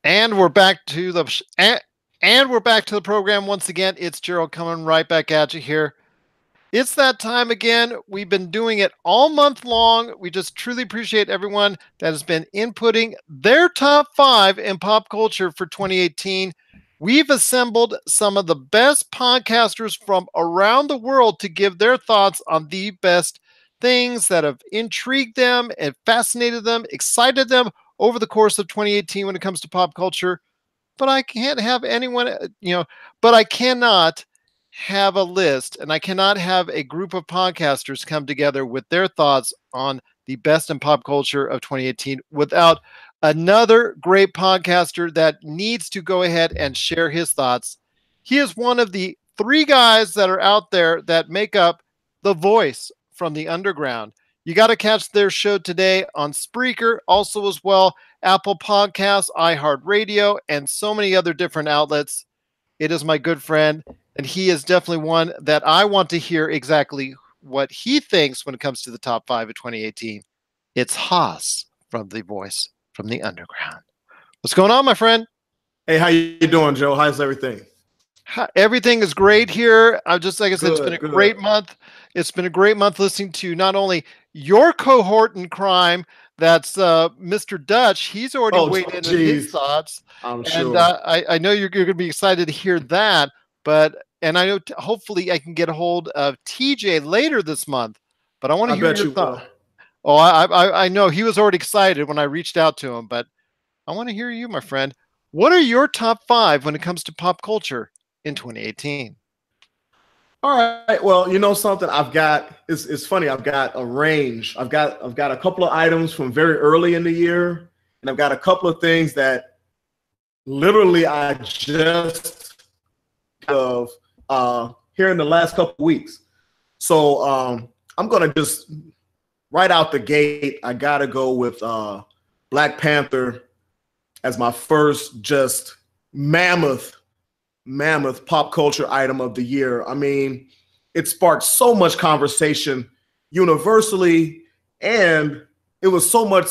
And we're back to the program once again. It's Gerald coming right back at you here. It's that time again. We've been doing it all month long. We just truly appreciate everyone that has been inputting their top 5 in pop culture for 2018. We've assembled some of the best podcasters from around the world to give their thoughts on the best things that have intrigued them and fascinated them, excited them over the course of 2018 when it comes to pop culture. But I can't have anyone, but I cannot have a list and I cannot have a group of podcasters come together with their thoughts on the best in pop culture of 2018 without another great podcaster that needs to go ahead and share his thoughts. He is one of the 3 guys that are out there that make up the voice from the underground. You got to catch their show today on Spreaker, also as well Apple Podcasts, iHeartRadio, and so many other different outlets. It is my good friend, and he is definitely one that I want to hear exactly what he thinks when it comes to the top 5 of 2018. It's Haas from The Voice from the Underground. What's going on, my friend? Hey, how you doing, Joe? How's everything? Everything is great here. Just like I said, it's been a great month. It's been a great month listening to not only your cohort in crime, that's Mr. Dutch. He's already weighed in on his thoughts. I'm sure. And I know you're going to be excited to hear that. And I know hopefully I can get a hold of TJ later this month. But I want to hear your thoughts. Oh, I know he was already excited when I reached out to him. But I want to hear you, my friend. What are your top 5 when it comes to pop culture in 2018? All right. Well, you know something, it's funny. I've got a range. I've got a couple of items from very early in the year, and I've got a couple of things that literally I just of here in the last couple of weeks. So I'm gonna just right out the gate. I gotta go with Black Panther as my first just mammoth pop culture item of the year. I mean, it sparked so much conversation universally, and it was so much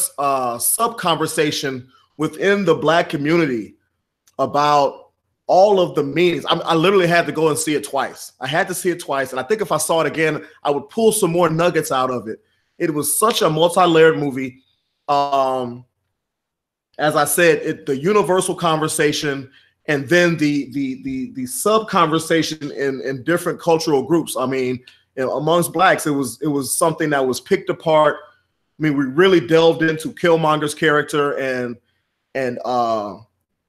sub-conversation within the Black community about all of the meanings. I literally had to go and see it twice. I had to see it twice, and I think if I saw it again, I would pull some more nuggets out of it. It was such a multi-layered movie. As I said, the universal conversation, and then the sub conversation in different cultural groups. I mean, amongst Blacks, it was something that was picked apart. I mean, we really delved into Killmonger's character and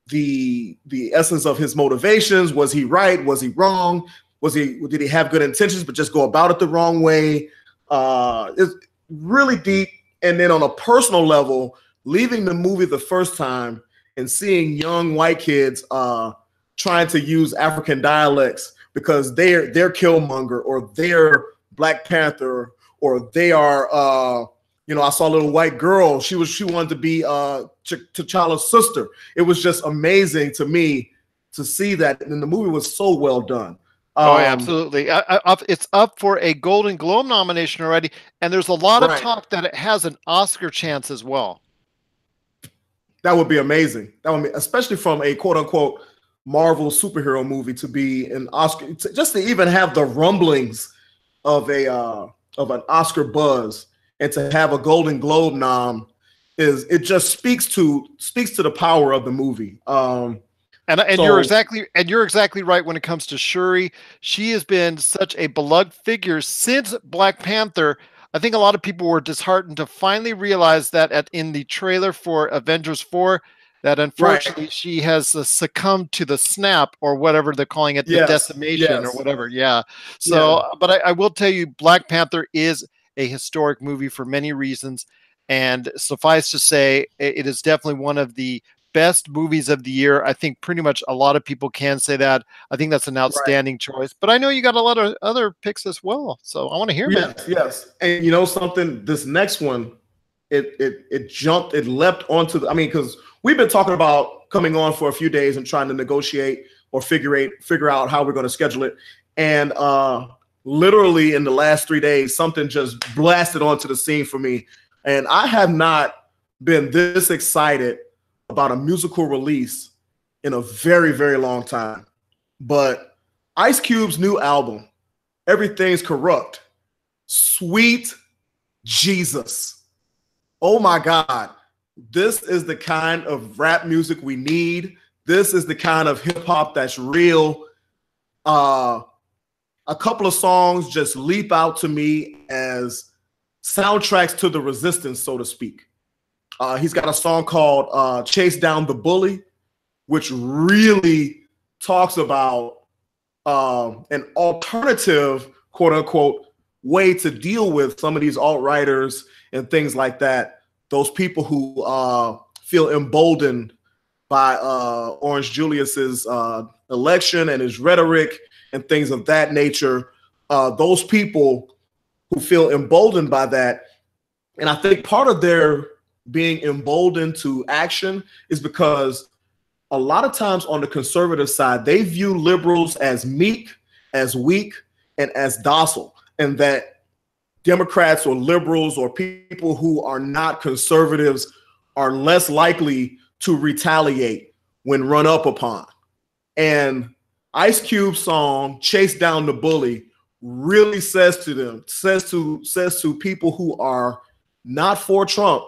the essence of his motivations. Was he right? Was he wrong? Did he have good intentions but just go about it the wrong way? It's really deep. And then on a personal level, leaving the movie the first time and seeing young white kids trying to use African dialects because they're Killmonger or they're Black Panther or they are, I saw a little white girl. She wanted to be T'Challa's sister. It was just amazing to me to see that, and the movie was so well done. Oh, absolutely. It's up for a Golden Globe nomination already, and there's a lot of talk that it has an Oscar chance as well. That would be amazing. That would be, especially from a quote unquote Marvel superhero movie, to be an Oscar, just to even have the rumblings of an Oscar buzz and to have a Golden Globe nom it just speaks to the power of the movie. You're exactly right when it comes to Shuri. She has been such a beloved figure since Black Panther. I think a lot of people were disheartened to finally realize that in the trailer for Avengers 4, that unfortunately she has succumbed to the snap or whatever they're calling it, the decimation or whatever. Yeah. So, but I will tell you, Black Panther is a historic movie for many reasons. And suffice to say, it is definitely one of the best movies of the year. I think pretty much a lot of people can say that. I think that's an outstanding choice. But I know you got a lot of other picks as well, so I want to hear that. Yes, and you know something, this next one, it leapt onto the. I mean, because we've been talking about coming on for a few days and trying to negotiate or figure out how we're going to schedule it, and literally in the last 3 days, something just blasted onto the scene for me, and I have not been this excited about a musical release in a very, very long time. But Ice Cube's new album, Everything's Corrupt, Sweet Jesus. Oh my God. This is the kind of rap music we need. This is the kind of hip hop that's real. A couple of songs just leap out to me as soundtracks to the resistance, so to speak. He's got a song called Chase Down the Bully, which really talks about an alternative, quote unquote, way to deal with some of these alt-writers and things like that. Those people who feel emboldened by Orange Julius's election and his rhetoric and things of that nature. Those people who feel emboldened by that. And I think part of their being emboldened to action is because a lot of times on the conservative side, they view liberals as meek, as weak, and as docile, and that Democrats or liberals or people who are not conservatives are less likely to retaliate when run up upon. And Ice Cube's song, Chase Down the Bully, really says to them, says to people who are not for Trump,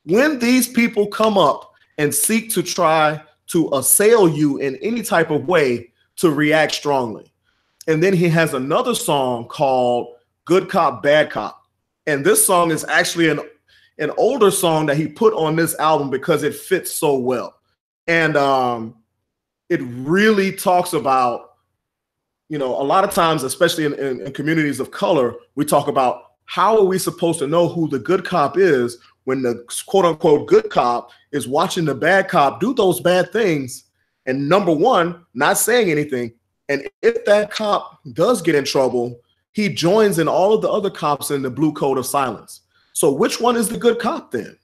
when these people come up and seek to try to assail you in any type of way, to react strongly. And then he has another song called Good Cop, Bad Cop. And this song is actually an older song that he put on this album because it fits so well. And it really talks about, you know, a lot of times, especially in communities of color, we talk about how are we supposed to know who the good cop is when the quote unquote good cop is watching the bad cop do those bad things. And number one, not saying anything. And if that cop does get in trouble, he joins in all of the other cops in the blue code of silence. So which one is the good cop then?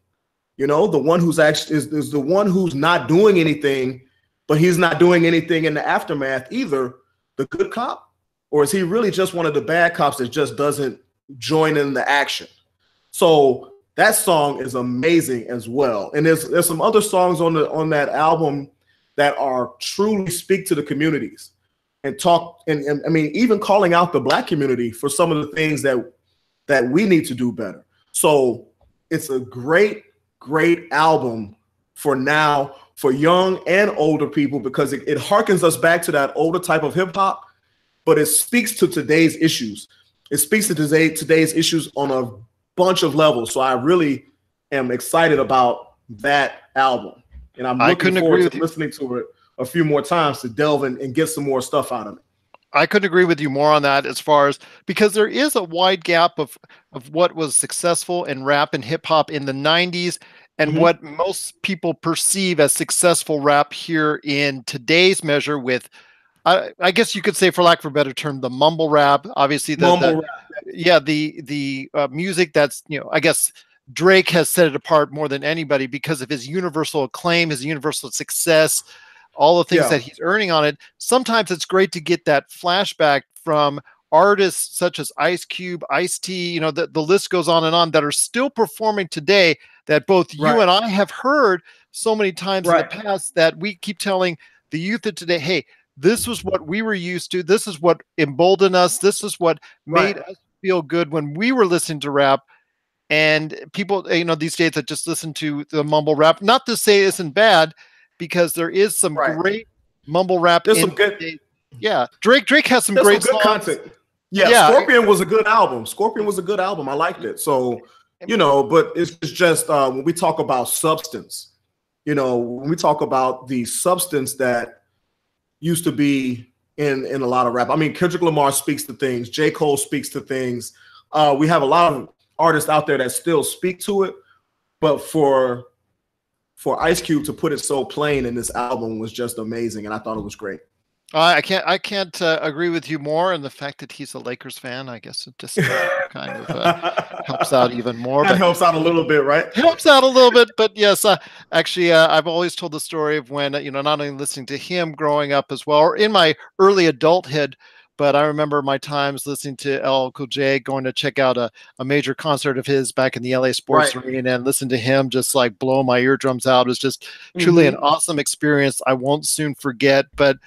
You know, the one who's actually is the one who's not doing anything, but he's not doing anything in the aftermath either, the good cop? Or is he really just one of the bad cops that just doesn't join in the action? So that song is amazing as well. And there's some other songs on that album that are truly speak to the communities and talk, and I mean, even calling out the Black community for some of the things that we need to do better. So it's a great, great album for now, for young and older people, because it harkens us back to that older type of hip hop, but it speaks to today's issues. It speaks to today's issues on a bunch of levels. So I really am excited about that album. And I'm looking forward to listening to it a few more times to delve in and get some more stuff out of it. I couldn't agree with you more on that, as far as, because there is a wide gap of what was successful in rap and hip hop in the 90s and what most people perceive as successful rap here in today's measure with, I guess you could say, for lack of a better term, the mumble rap. Obviously, the music that's, you know, I guess Drake has set it apart more than anybody because of his universal acclaim, his universal success, all the things that he's earning on it. Sometimes it's great to get that flashback from artists such as Ice Cube, Ice-T, you know, the list goes on, that are still performing today, that both you and I have heard so many times in the past, that we keep telling the youth of today, hey, this was what we were used to. This is what emboldened us. This is what made us feel good when we were listening to rap. And people, you know, these days that just listen to the mumble rap, not to say it isn't bad, because there is some great mumble rap. There's some good, Drake has some great good content. Yeah, Scorpion was a good album. I liked it. So, you know, but it's just when we talk about substance, you know, when we talk about the substance that used to be in a lot of rap. I mean, Kendrick Lamar speaks to things. J. Cole speaks to things. We have a lot of artists out there that still speak to it, but for Ice Cube to put it so plain in this album was just amazing, and I thought it was great. I can't agree with you more, and the fact that he's a Lakers fan, I guess it just kind of helps out even more. That helps out a little bit, right? Helps out a little bit, but yes, actually, I've always told the story of when, you know, not only listening to him growing up as well, or in my early adulthood, but I remember my times listening to LL Cool J, going to check out a major concert of his back in the LA Sports Right. Arena and listen to him just like blow my eardrums out. It was just truly an Mhm. awesome experience I won't soon forget. But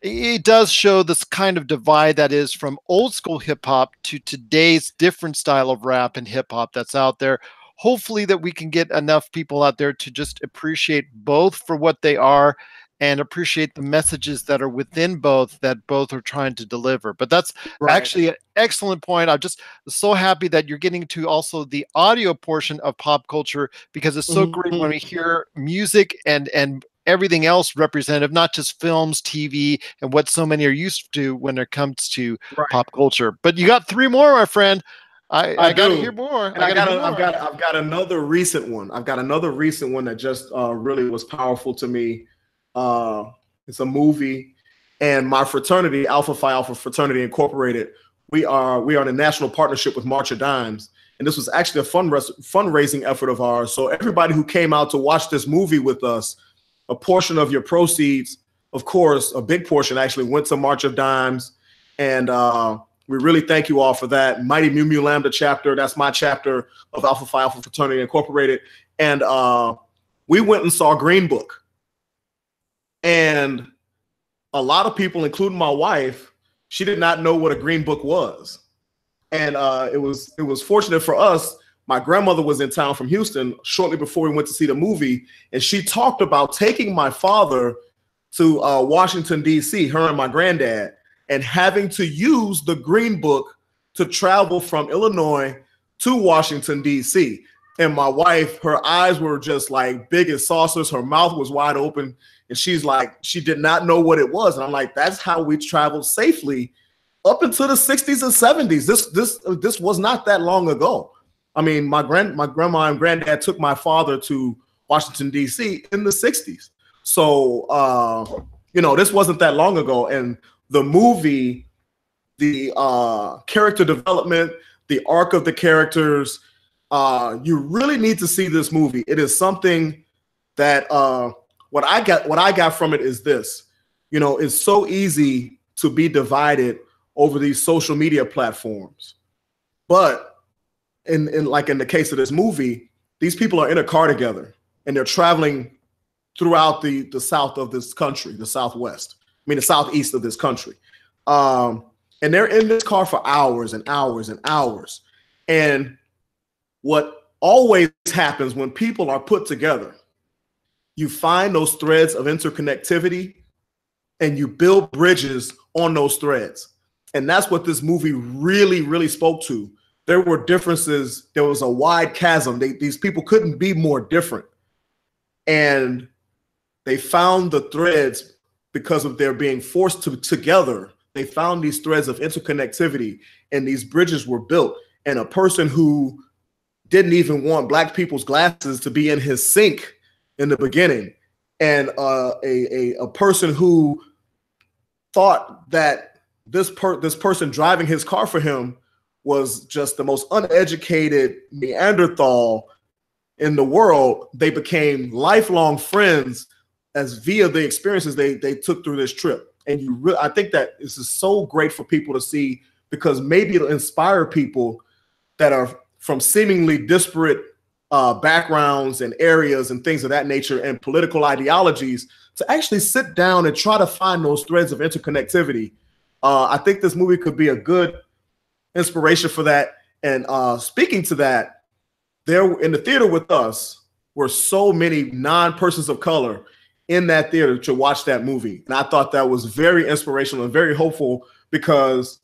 it does show this kind of divide that is from old school hip hop to today's different style of rap and hip hop that's out there. Hopefully, that we can get enough people out there to just appreciate both for what they are and appreciate the messages that are within both that both are trying to deliver. But that's Right. actually an excellent point. I'm just so happy that you're getting to also the audio portion of pop culture, because it's so great when Mhm. we hear music and everything else representative, not just films, TV, and what so many are used to when it comes to Right. pop culture. But you got three more, my friend. I I got to hear do. more. And I got to hear I've got another recent one. I've got another recent one that just really was powerful to me. Uh, it's a movie, and my fraternity, Alpha Phi Alpha Fraternity Incorporated, we are in a national partnership with March of Dimes, and this was actually a fundraising effort of ours. So everybody who came out to watch this movie with us, a portion of your proceeds, of course, a big portion actually went to March of Dimes, and we really thank you all for that. Mighty Mu Mu Lambda chapter, that's my chapter of Alpha Phi Alpha Fraternity Incorporated, and we went and saw Green Book. And a lot of people, including my wife, she did not know what a Green Book was. And it was fortunate for us. My grandmother was in town from Houston shortly before we went to see the movie, and she talked about taking my father to Washington, D.C., her and my granddad, and having to use the Green Book to travel from Illinois to Washington, D.C. And my wife, her eyes were just like big as saucers. Her mouth was wide open. And she's like, she did not know what it was. And I'm like, that's how we traveled safely up into the 60s and 70s. This was not that long ago. I mean, my grandma and granddad took my father to Washington, D.C. in the 60s. So, this wasn't that long ago. And the movie, the character development, the arc of the characters, you really need to see this movie. It is something that what I got from it is this. It's so easy to be divided over these social media platforms. But in the case of this movie, these people are in a car together and they're traveling throughout the south of this country, the southwest. I mean, the southeast of this country. And they're in this car for hours and hours and hours. And what always happens when people are put together, you find those threads of interconnectivity and you build bridges on those threads. And that's what this movie really, really spoke to. There were differences. There was a wide chasm. These people couldn't be more different. And they found the threads because of their being forced together. They found these threads of interconnectivity and these bridges were built. And a person who didn't even want Black people's glasses to be in his sink in the beginning, and a person who thought that this person driving his car for him was just the most uneducated Neanderthal in the world. They became lifelong friends as via the experiences they took through this trip. And I think that this is so great for people to see, because maybe it'll inspire people that are from seemingly disparate backgrounds and areas and things of that nature and political ideologies to actually sit down and try to find those threads of interconnectivity. I think this movie could be a good inspiration for that. And speaking to that, there in the theater with us were so many non-persons of color in that theater to watch that movie. And I thought that was very inspirational and very hopeful, because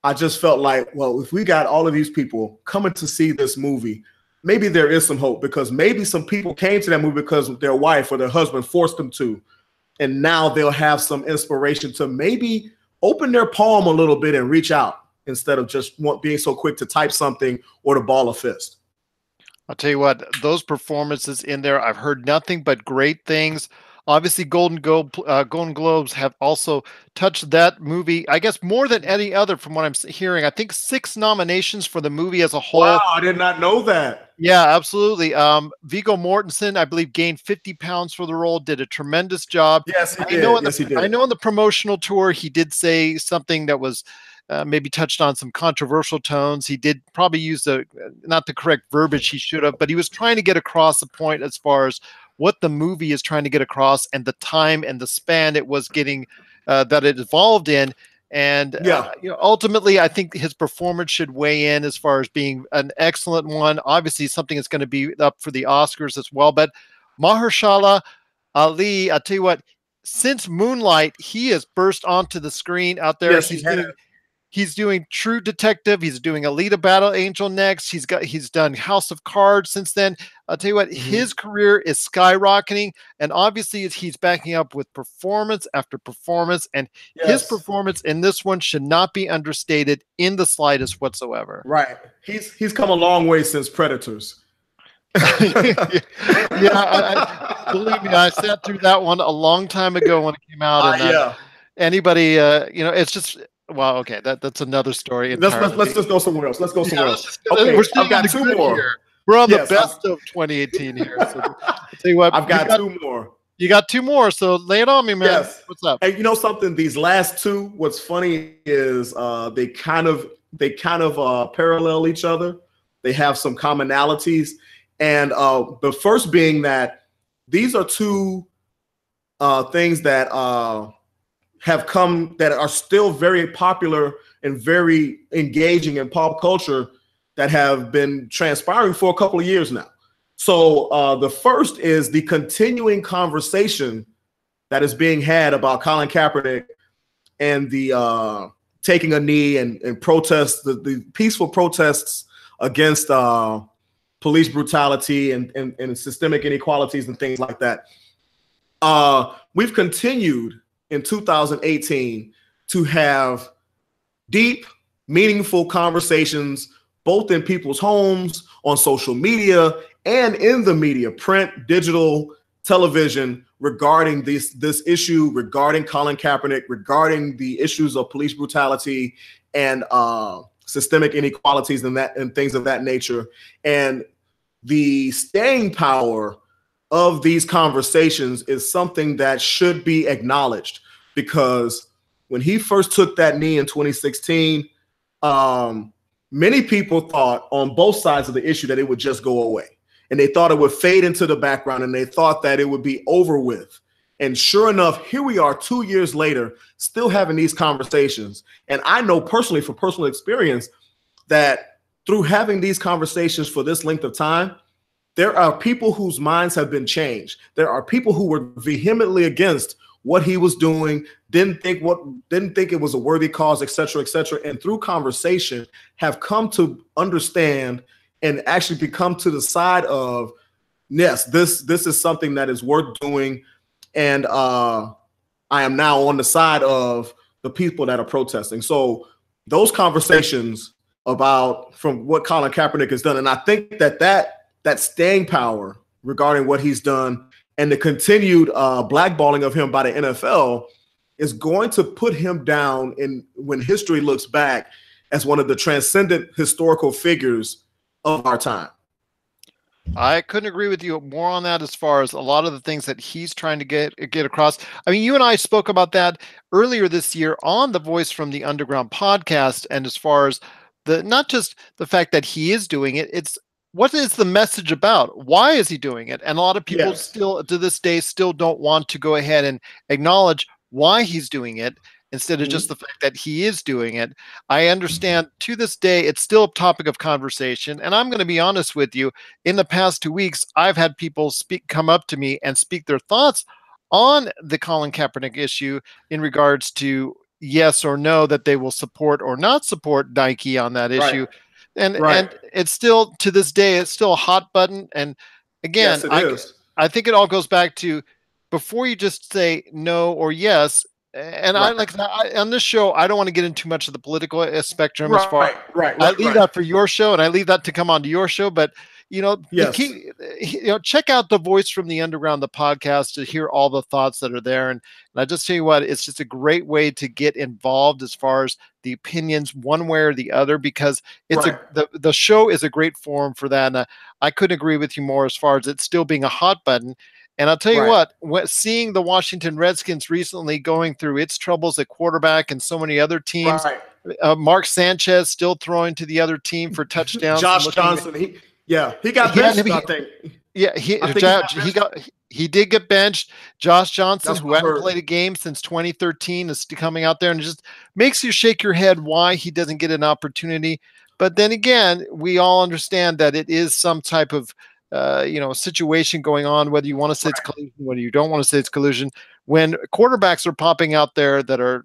I just felt like, well, if we got all of these people coming to see this movie, maybe there is some hope, because maybe some people came to that movie because their wife or their husband forced them to. And now they'll have some inspiration to maybe open their palm a little bit and reach out instead of just being so quick to type something or to ball a fist. I'll tell you what, those performances in there, I've heard nothing but great things. Obviously, Golden Globes have also touched that movie, I guess, more than any other from what I'm hearing. I think 6 nominations for the movie as a whole. Wow, I did not know that. Yeah, absolutely. Viggo Mortensen, I believe, gained 50 pounds for the role, did a tremendous job. Yes, he I know did. Yes, he I did. know in the promotional tour he did say something that was maybe touched on some controversial tones. He did probably use the not the correct verbiage he should have, but he was trying to get across the point as far as what the movie is trying to get across and the time and the span it was getting that it evolved in. And Yeah. ultimately, I think his performance should weigh in as far as being an excellent one. Obviously, something that's going to be up for the Oscars as well. But Mahershala Ali, I tell you what, since Moonlight, he has burst onto the screen out there. Yes, he has. He's doing True Detective. He's doing Alita Battle Angel next. He's done House of Cards since then. I'll tell you what, his career is skyrocketing, and obviously he's backing up with performance after performance, and his Yes. performance in this one should not be understated in the slightest whatsoever. Right. He's come a long way since Predators. Believe me, I sat through that one a long time ago when it came out, and Yeah. anybody, it's just. Wow. Okay, that's another story. Let's just go somewhere else. Let's go somewhere else. Okay, I've got two more. Here. We're on the best of 2018 here. So I'll tell you what, I've got two more. You got two more, so lay it on me, man. Yes. What's up? And you know something? These last two, what's funny is they kind of parallel each other. They have some commonalities, and the first being that these are two things that have come that are still very popular and very engaging in pop culture that have been transpiring for a couple of years now. So the first is the continuing conversation that is being had about Colin Kaepernick and the taking a knee and protests, the peaceful protests against police brutality and systemic inequalities and things like that. We've continued in 2018 to have deep, meaningful conversations, both in people's homes, on social media, and in the media, print, digital, television, regarding this issue, regarding Colin Kaepernick, regarding the issues of police brutality and systemic inequalities and things of that nature. And the staying power of these conversations is something that should be acknowledged, because when he first took that knee in 2016, many people thought on both sides of the issue that it would just go away, and they thought it would fade into the background, and they thought that it would be over with. And sure enough, here we are 2 years later, still having these conversations. And I know personally, from personal experience, that through having these conversations for this length of time, there are people whose minds have been changed. There are people who were vehemently against what he was doing, didn't think it was a worthy cause, et cetera, and through conversation have come to understand and actually become to the side of, yes, this is something that is worth doing, and I am now on the side of the people that are protesting. So those conversations from what Colin Kaepernick has done, and I think that staying power regarding what he's done and the continued blackballing of him by the NFL is going to put him down when history looks back as one of the transcendent historical figures of our time. I couldn't agree with you more on that, as far as a lot of the things that he's trying to get across. I mean, you and I spoke about that earlier this year on the Voice from the Underground podcast. And as far as not just the fact that he is doing it, it's what is the message about? Why is he doing it? And a lot of people still to this day still don't want to go ahead and acknowledge why he's doing it, instead of just the fact that he is doing it. I understand to this day, it's still a topic of conversation. And I'm going to be honest with you, in the past 2 weeks, I've had people come up to me and speak their thoughts on the Colin Kaepernick issue in regards to yes or no, that they will support or not support Nike on that issue. And it's still, to this day, it's still a hot button. And again, I think it all goes back to, before you just say no or yes. And on this show, I don't want to get into much of the political spectrum. I leave that for your show, and I leave that to come onto your show. But Yes. Check out the Voice from the Underground, the podcast, to hear all the thoughts that are there. And I just tell you what, it's just a great way to get involved as far as the opinions one way or the other, because it's Right. the show is a great forum for that. And I couldn't agree with you more as far as it still being a hot button. And I'll tell you Right. what, seeing the Washington Redskins recently going through its troubles at quarterback and so many other teams, Right. Mark Sanchez still throwing to the other team for touchdowns. Josh Johnson, he got benched, I think. Yeah, he did get benched. Josh Johnson, who hadn't played a game since 2013, is coming out there, and it just makes you shake your head why he doesn't get an opportunity. But then again, we all understand that it is some type of situation going on, whether you want to say it's collusion, whether you don't want to say it's collusion. When quarterbacks are popping out there that are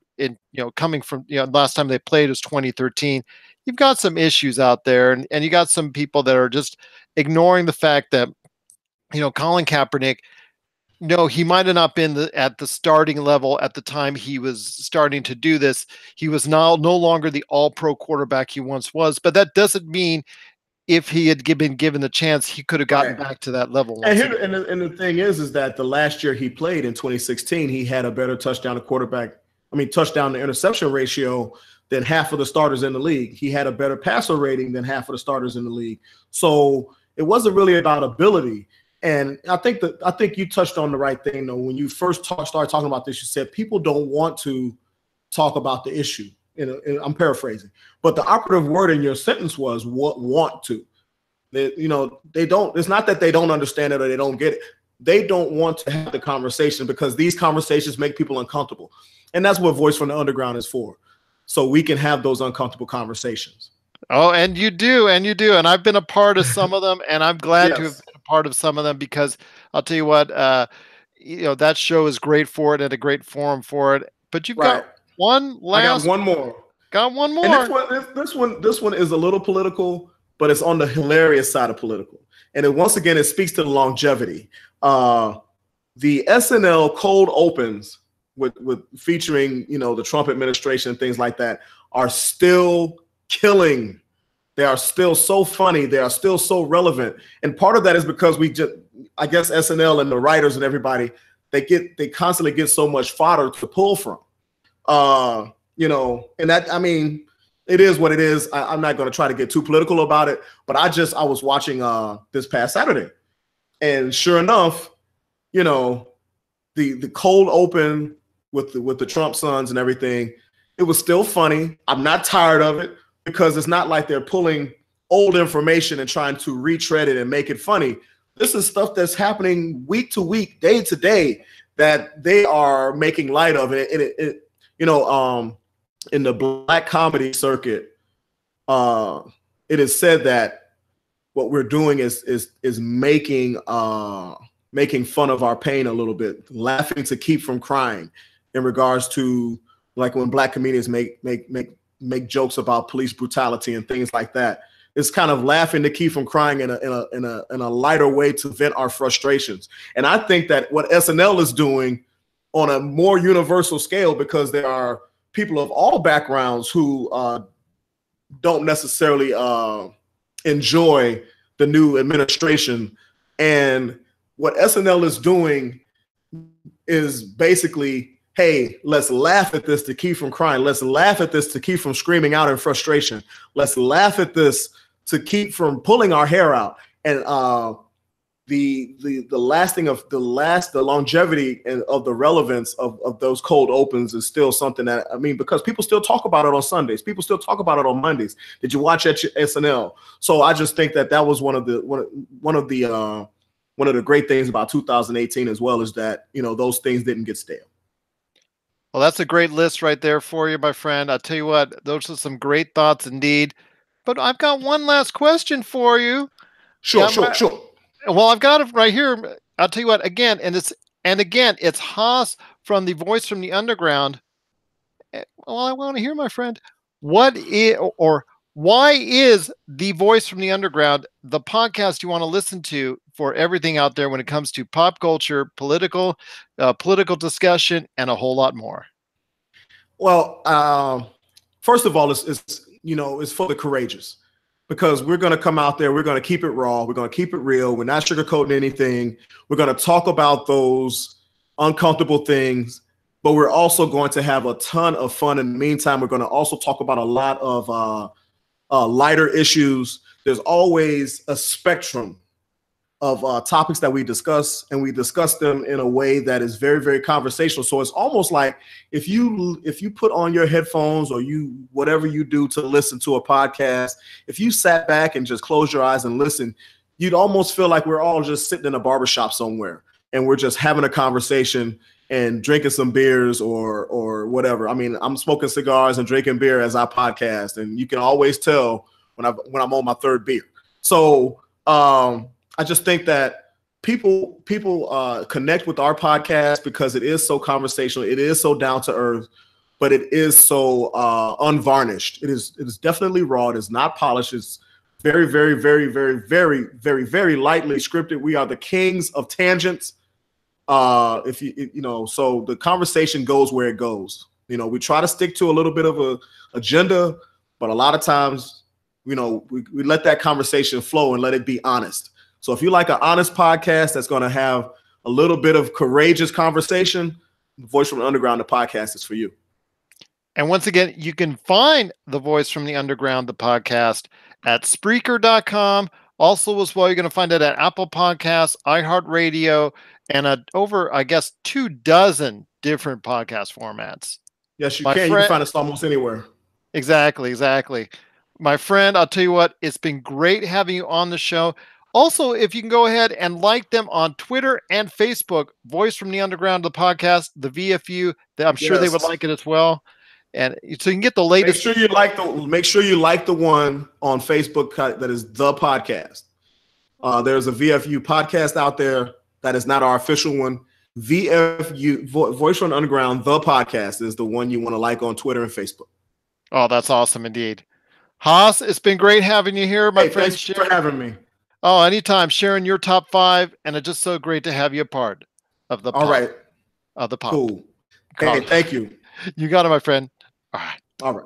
coming from, last time they played was 2013, you've got some issues out there, and you got some people that are just ignoring the fact that, Colin Kaepernick, no, he might have not been at the starting level at the time he was starting to do this. He was now no longer the all-pro quarterback he once was, but that doesn't mean if he had been given the chance, he could have gotten back to that level. And the thing is that the last year he played in 2016, he had a better touchdown to interception ratio than half of the starters in the league. He had a better passer rating than half of the starters in the league. So it wasn't really about ability. And I think you touched on the right thing, though. When you first started talking about this, you said people don't want to talk about the issue. I'm paraphrasing, but the operative word in your sentence was want to. They don't. It's not that they don't understand it or they don't get it. They don't want to have the conversation because these conversations make people uncomfortable, and that's what Voice from the Underground is for, so we can have those uncomfortable conversations. Oh, and you do, and I've been a part of some of them, and I'm glad to have been a part of some of them, because I'll tell you what, that show is great for it and a great forum for it. But you've got one last. I got one more. Got one more. And this one is a little political, but it's on the hilarious side of political. And once again, it speaks to the longevity. The SNL cold opens with featuring, the Trump administration and things like that are still killing. They are still so funny. They are still so relevant. And part of that is because I guess SNL and the writers and everybody, they constantly get so much fodder to pull from. And that, it is what it is. I'm not going to try to get too political about it, but I was watching this past Saturday, and sure enough, the cold open with the Trump sons and everything, it was still funny. I'm not tired of it, because it's not like they're pulling old information and trying to retread it and make it funny. This is stuff that's happening week to week, day to day, that they are making light of it. In the black comedy circuit, it is said that what we're doing is making fun of our pain a little bit, laughing to keep from crying, in regards to like when black comedians make jokes about police brutality and things like that. It's kind of laughing to keep from crying in a lighter way to vent our frustrations. And I think that what SNL is doing on a more universal scale, because there are people of all backgrounds who don't necessarily enjoy the new administration. And what SNL is doing is basically, hey, let's laugh at this to keep from crying. Let's laugh at this to keep from screaming out in frustration. Let's laugh at this to keep from pulling our hair out. And the longevity of the relevance of those cold opens is still something that, because people still talk about it on Sundays, people still talk about it on Mondays. Did you watch SNL? So I just think that was one of the great things about 2018 as well, is that those things didn't get stale. Well, that's a great list right there for you, my friend. I'll tell you what, those are some great thoughts indeed. But I've got one last question for you. Sure. Well, I've got it right here. I'll tell you what, again, it's Haas from the Voice from the Underground. Well, I want to hear, my friend, why is the Voice from the Underground the podcast you want to listen to for everything out there when it comes to pop culture, political discussion, and a whole lot more? Well, first of all, it's for the courageous. because we're going to come out there. We're going to keep it raw. We're going to keep it real. We're not sugarcoating anything. We're going to talk about those uncomfortable things, but we're also going to have a ton of fun. In the meantime, we're going to also talk about a lot of lighter issues. There's always a spectrum of topics that we discuss, and we discuss them in a way that is very, very conversational. So it's almost like if you put on your headphones or whatever you do to listen to a podcast, if you sat back and just close your eyes and listen, you'd almost feel like we're all just sitting in a barbershop somewhere and we're just having a conversation and drinking some beers or whatever. I mean, I'm smoking cigars and drinking beer as I podcast, and you can always tell when I'm on my third beer. So I just think that people connect with our podcast because it is so conversational. It is so down to earth, but it is so unvarnished. It is definitely raw. It is not polished. It's very, very, very, very, very, very, very lightly scripted. We are the kings of tangents. So the conversation goes where it goes. We try to stick to a little bit of a agenda, but a lot of times, we let that conversation flow and let it be honest. So if you like an honest podcast that's going to have a little bit of courageous conversation, the Voice from the Underground, the podcast is for you. And once again, you can find the Voice from the Underground, the podcast, at Spreaker.com. Also, as well, you're going to find it at Apple Podcasts, iHeartRadio, and over, I guess, 24 different podcast formats. Yes, you can. You can find us almost anywhere. Exactly. My friend, I'll tell you what, it's been great having you on the show. Also, if you can go ahead and like them on Twitter and Facebook, Voice from the Underground, the podcast, the VFU, I'm sure they would like it as well. And so you can get the latest. Make sure you like the one on Facebook that is the podcast. There's a VFU podcast out there that is not our official one. VFU, Voice from the Underground, the podcast, is the one you want to like on Twitter and Facebook. Oh, that's awesome indeed. Haas, it's been great having you here, my friend. Thanks for having me. Oh, anytime. Sharing your top 5, and it's just so great to have you a part of the All right. Of the pop. Cool. Hey, thank you. You got it, my friend. All right.